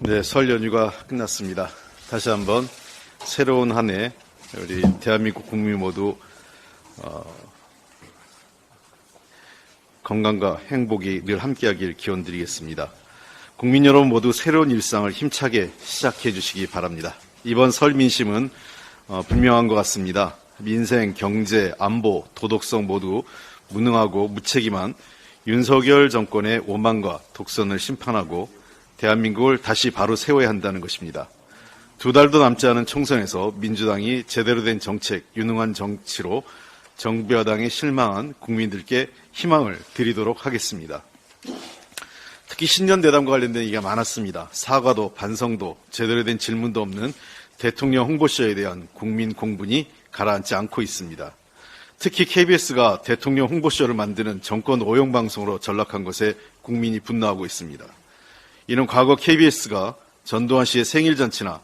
네, 설 연휴가 끝났습니다. 다시 한번 새로운 한 해 우리 대한민국 국민 모두 건강과 행복이 늘 함께하길 기원드리겠습니다. 국민 여러분 모두 새로운 일상을 힘차게 시작해 주시기 바랍니다. 이번 설 민심은 분명한 것 같습니다. 민생, 경제, 안보, 도덕성 모두 무능하고 무책임한 윤석열 정권의 오만과 독선을 심판하고 대한민국을 다시 바로 세워야 한다는 것입니다. 2달도 남지 않은 총선에서 민주당이 제대로 된 정책, 유능한 정치로 정부 여당에 실망한 국민들께 희망을 드리도록 하겠습니다. 특히 신년 대담과 관련된 얘기가 많았습니다. 사과도 반성도 제대로 된 질문도 없는 대통령 홍보쇼에 대한 국민 공분이 가라앉지 않고 있습니다. 특히 KBS가 대통령 홍보쇼를 만드는 정권 오용 방송으로 전락한 것에 국민이 분노하고 있습니다. 이는 과거 KBS가 전두환 씨의 생일 잔치나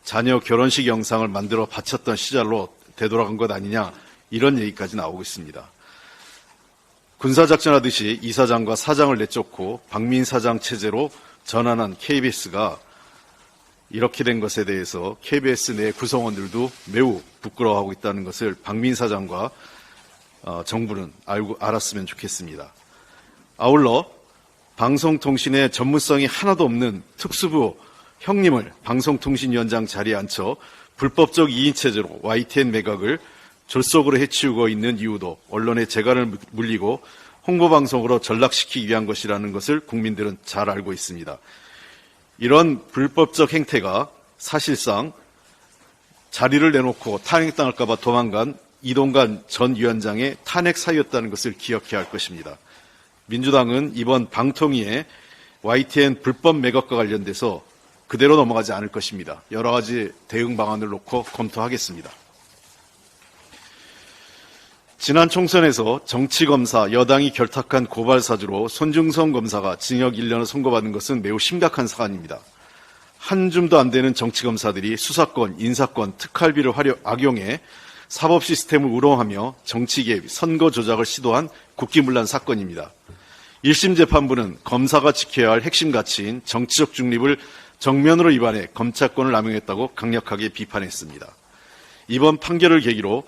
자녀 결혼식 영상을 만들어 바쳤던 시절로 되돌아간 것 아니냐, 이런 얘기까지 나오고 있습니다. 군사작전하듯이 이사장과 사장을 내쫓고 박민사장 체제로 전환한 KBS가 이렇게 된 것에 대해서 KBS 내 구성원들도 매우 부끄러워하고 있다는 것을 박민사장과 정부는 알았으면 좋겠습니다. 아울러 방송통신의 전문성이 하나도 없는 특수부 형님을 방송통신위원장 자리에 앉혀 불법적 2인 체제로 YTN 매각을 졸속으로 해치우고 있는 이유도 언론의 재간을 물리고 홍보방송으로 전락시키기 위한 것이라는 것을 국민들은 잘 알고 있습니다. 이런 불법적 행태가 사실상 자리를 내놓고 탄핵당할까 봐 도망간 이동관 전 위원장의 탄핵 사유였다는 것을 기억해야 할 것입니다. 민주당은 이번 방통위의 YTN 불법 매각과 관련돼서 그대로 넘어가지 않을 것입니다. 여러 가지 대응 방안을 놓고 검토하겠습니다. 지난 총선에서 정치검사 여당이 결탁한 고발 사주로 손중성 검사가 징역 1년을 선고받은 것은 매우 심각한 사안입니다. 한 줌도 안 되는 정치검사들이 수사권, 인사권, 특활비를 악용해 사법 시스템을 우롱하며 정치 개입, 선거 조작을 시도한 국기문란 사건입니다. 1심 재판부는 검사가 지켜야 할 핵심 가치인 정치적 중립을 정면으로 위반해 검찰권을 남용했다고 강력하게 비판했습니다. 이번 판결을 계기로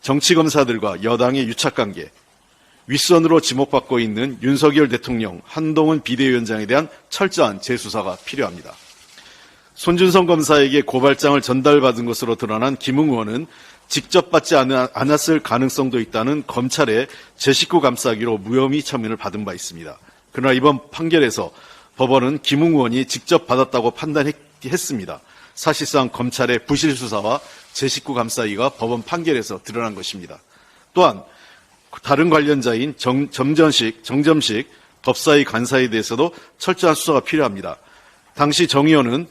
정치검사들과 여당의 유착관계, 윗선으로 지목받고 있는 윤석열 대통령, 한동훈 비대위원장에 대한 철저한 재수사가 필요합니다. 손준성 검사에게 고발장을 전달받은 것으로 드러난 김웅 의원은 직접 받지 않았을 가능성도 있다는 검찰의 제19 감싸기로 무혐의 처분을 받은 바 있습니다. 그러나 이번 판결에서 법원은 김웅 의원이 직접 받았다고 판단했습니다. 사실상 검찰의 부실 수사와 제19 감싸기가 법원 판결에서 드러난 것입니다. 또한 다른 관련자인 정점식 법사위 간사에 대해서도 철저한 수사가 필요합니다. 당시 정 의원은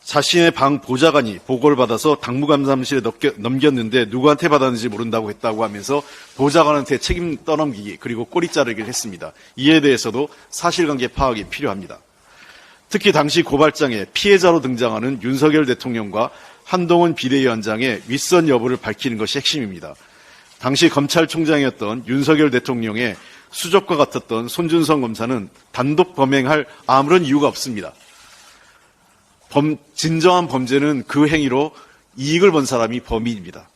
자신의 방 보좌관이 보고를 받아서 당무감사실에 넘겼는데 누구한테 받았는지 모른다고 했다고 하면서 보좌관한테 책임 떠넘기기, 그리고 꼬리 자르기를 했습니다. 이에 대해서도 사실관계 파악이 필요합니다. 특히 당시 고발장에 피해자로 등장하는 윤석열 대통령과 한동훈 비대위원장의 윗선 여부를 밝히는 것이 핵심입니다. 당시 검찰총장이었던 윤석열 대통령의 수족과 같았던 손준성 검사는 단독 범행할 아무런 이유가 없습니다. 진정한 범죄는 그 행위로 이익을 본 사람이 범인입니다.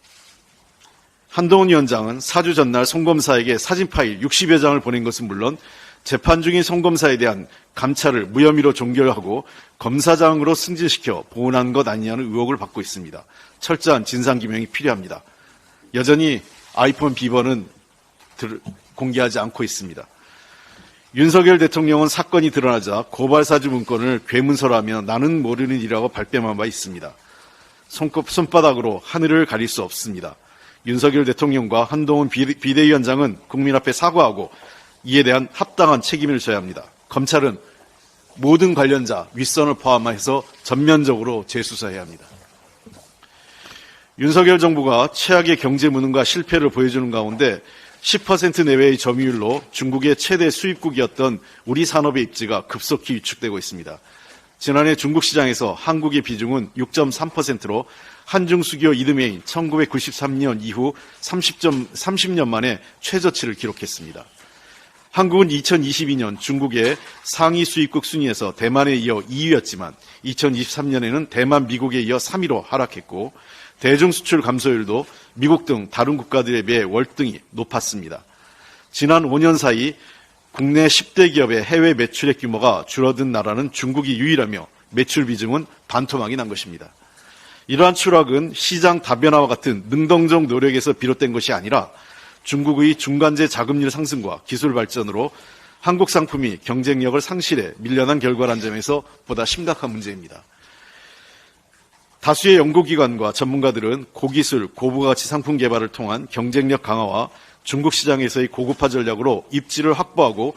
한동훈 위원장은 사주 전날 송 검사에게 사진 파일 60여 장을 보낸 것은 물론 재판 중인 송 검사에 대한 감찰을 무혐의로 종결하고 검사장으로 승진시켜 보훈한 것 아니냐는 의혹을 받고 있습니다. 철저한 진상규명이 필요합니다. 여전히 아이폰 비번은 공개하지 않고 있습니다. 윤석열 대통령은 사건이 드러나자 고발사주 문건을 괴문서라며 나는 모르는 일이라고 발뺌한 바 있습니다. 손바닥으로 하늘을 가릴 수 없습니다. 윤석열 대통령과 한동훈 비대위원장은 국민 앞에 사과하고 이에 대한 합당한 책임을 져야 합니다. 검찰은 모든 관련자, 윗선을 포함해서 전면적으로 재수사해야 합니다. 윤석열 정부가 최악의 경제 무능과 실패를 보여주는 가운데 10% 내외의 점유율로 중국의 최대 수입국이었던 우리 산업의 입지가 급속히 위축되고 있습니다. 지난해 중국 시장에서 한국의 비중은 6.3%로 한중 수기호 이듬해인 1993년 이후 30년 만에 최저치를 기록했습니다. 한국은 2022년 중국의 상위 수입국 순위에서 대만에 이어 2위였지만 2023년에는 대만, 미국에 이어 3위로 하락했고 대중 수출 감소율도 미국 등 다른 국가들에 비해 월등히 높았습니다. 지난 5년 사이 국내 10대 기업의 해외 매출액 규모가 줄어든 나라는 중국이 유일하며 매출 비중은 반토막이 난 것입니다. 이러한 추락은 시장 다변화와 같은 능동적 노력에서 비롯된 것이 아니라 중국의 중간재 자금률 상승과 기술 발전으로 한국 상품이 경쟁력을 상실해 밀려난 결과란 점에서 보다 심각한 문제입니다. 다수의 연구기관과 전문가들은 고기술, 고부가치 상품 개발을 통한 경쟁력 강화와 중국 시장에서의 고급화 전략으로 입지를 확보하고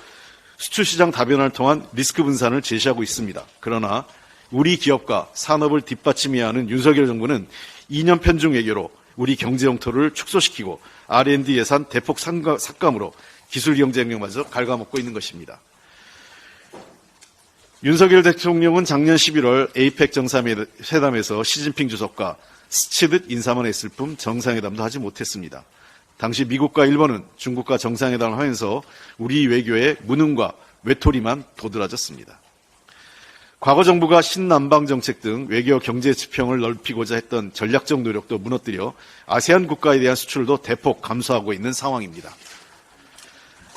수출 시장 다변화를 통한 리스크 분산을 제시하고 있습니다. 그러나 우리 기업과 산업을 뒷받침해야 하는 윤석열 정부는 2년 편중 외교로 우리 경제 영토를 축소시키고 R&D 예산 대폭 삭감으로 기술 경쟁력마저 갉아먹고 있는 것입니다. 윤석열 대통령은 작년 11월 에이펙 정상회담에서 시진핑 주석과 스치듯 인사만 했을 뿐 정상회담도 하지 못했습니다. 당시 미국과 일본은 중국과 정상회담을 하면서 우리 외교의 무능과 외톨이만 도드라졌습니다. 과거 정부가 신남방 정책 등 외교 경제 지평을 넓히고자 했던 전략적 노력도 무너뜨려 아세안 국가에 대한 수출도 대폭 감소하고 있는 상황입니다.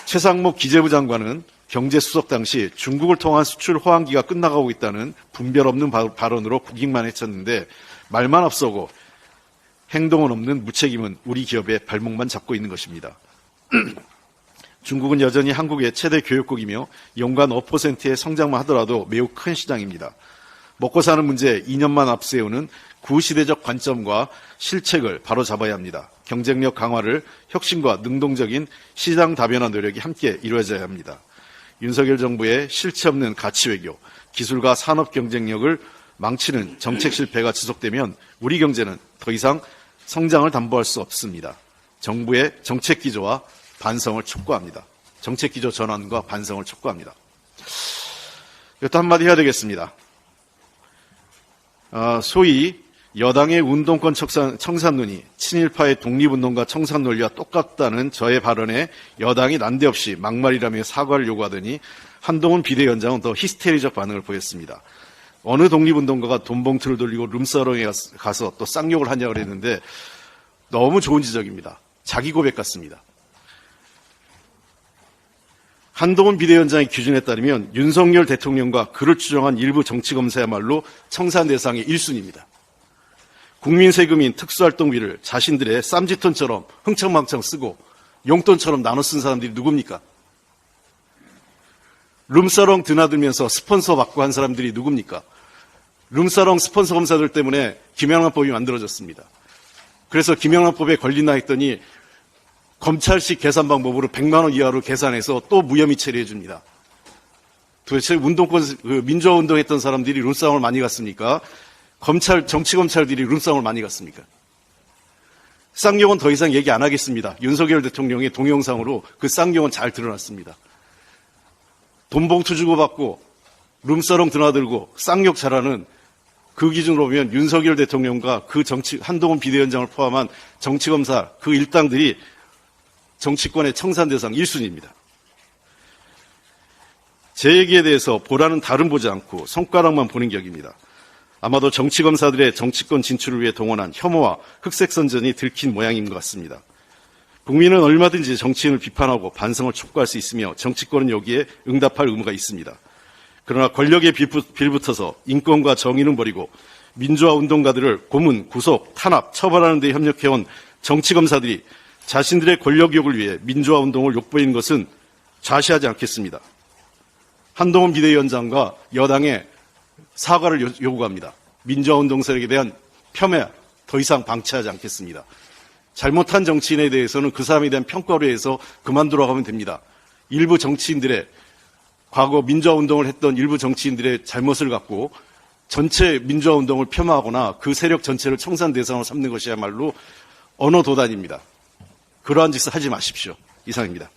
최상목 기재부 장관은 경제수석 당시 중국을 통한 수출 호황기가 끝나가고 있다는 분별 없는 발언으로 국익만 해쳤는데 말만 앞서고 행동은 없는 무책임은 우리 기업의 발목만 잡고 있는 것입니다. 중국은 여전히 한국의 최대 교역국이며 연간 5%의 성장만 하더라도 매우 큰 시장입니다. 먹고 사는 문제에 2년만 앞세우는 구시대적 관점과 실책을 바로잡아야 합니다. 경쟁력 강화를 혁신과 능동적인 시장 다변화 노력이 함께 이루어져야 합니다. 윤석열 정부의 실체 없는 가치 외교, 기술과 산업 경쟁력을 망치는 정책 실패가 지속되면 우리 경제는 더 이상 성장을 담보할 수 없습니다. 정부의 정책 기조와 반성을 촉구합니다. 정책 기조 전환과 반성을 촉구합니다. 이것도 한마디 해야 되겠습니다. 소위 여당의 운동권 청산론이 친일파의 독립운동가 청산 논리와 똑같다는 저의 발언에 여당이 난데없이 막말이라며 사과를 요구하더니 한동훈 비대위원장은 더 히스테리적 반응을 보였습니다. 어느 독립운동가가 돈봉투를 돌리고 룸사롱에 가서 또 쌍욕을 하냐고 그랬는데 너무 좋은 지적입니다. 자기 고백 같습니다. 한동훈 비대위원장의 기준에 따르면 윤석열 대통령과 그를 추종한 일부 정치검사야말로 청산 대상의 1순위입니다. 국민 세금인 특수활동비를 자신들의 쌈짓돈처럼 흥청망청 쓰고 용돈처럼 나눠 쓴 사람들이 누굽니까? 룸사롱 드나들면서 스폰서 받고 한 사람들이 누굽니까? 룸사롱 스폰서 검사들 때문에 김영란법이 만들어졌습니다. 그래서 김영란법에 걸린다 했더니 검찰식 계산 방법으로 100만 원 이하로 계산해서 또 무혐의 처리해 줍니다. 도대체 민주화 운동했던 사람들이 룸싸움을 많이 갔습니까? 정치검찰들이 룸싸움을 많이 갔습니까? 쌍욕은 더 이상 얘기 안 하겠습니다. 윤석열 대통령의 동영상으로 그 쌍욕은 잘 드러났습니다. 돈봉투 주고받고 룸사롱 드나들고 쌍욕 잘하는 그 기준으로 보면 윤석열 대통령과 그 한동훈 비대위원장을 포함한 정치검사 그 일당들이 정치권의 청산 대상 1순위입니다. 제 얘기에 대해서 보라는 다른 보지 않고 손가락만 보는 격입니다. 아마도 정치검사들의 정치권 진출을 위해 동원한 혐오와 흑색선전이 들킨 모양인 것 같습니다. 국민은 얼마든지 정치인을 비판하고 반성을 촉구할 수 있으며 정치권은 여기에 응답할 의무가 있습니다. 그러나 권력에 빌붙어서 인권과 정의는 버리고 민주화 운동가들을 고문, 구속, 탄압, 처벌하는 데 협력해온 정치검사들이 자신들의 권력욕을 위해 민주화 운동을 욕보이는 것은 좌시하지 않겠습니다. 한동훈 비대위원장과 여당의 사과를 요구합니다. 민주화 운동 세력에 대한 폄훼 더 이상 방치하지 않겠습니다. 잘못한 정치인에 대해서는 그 사람에 대한 평가로 해서 그만두라고 하면 됩니다. 일부 정치인들의 과거 민주화 운동을 했던 일부 정치인들의 잘못을 갖고 전체 민주화 운동을 폄하하거나 그 세력 전체를 청산 대상으로 삼는 것이야말로 언어 도단입니다. 그러한 짓을 하지 마십시오. 이상입니다.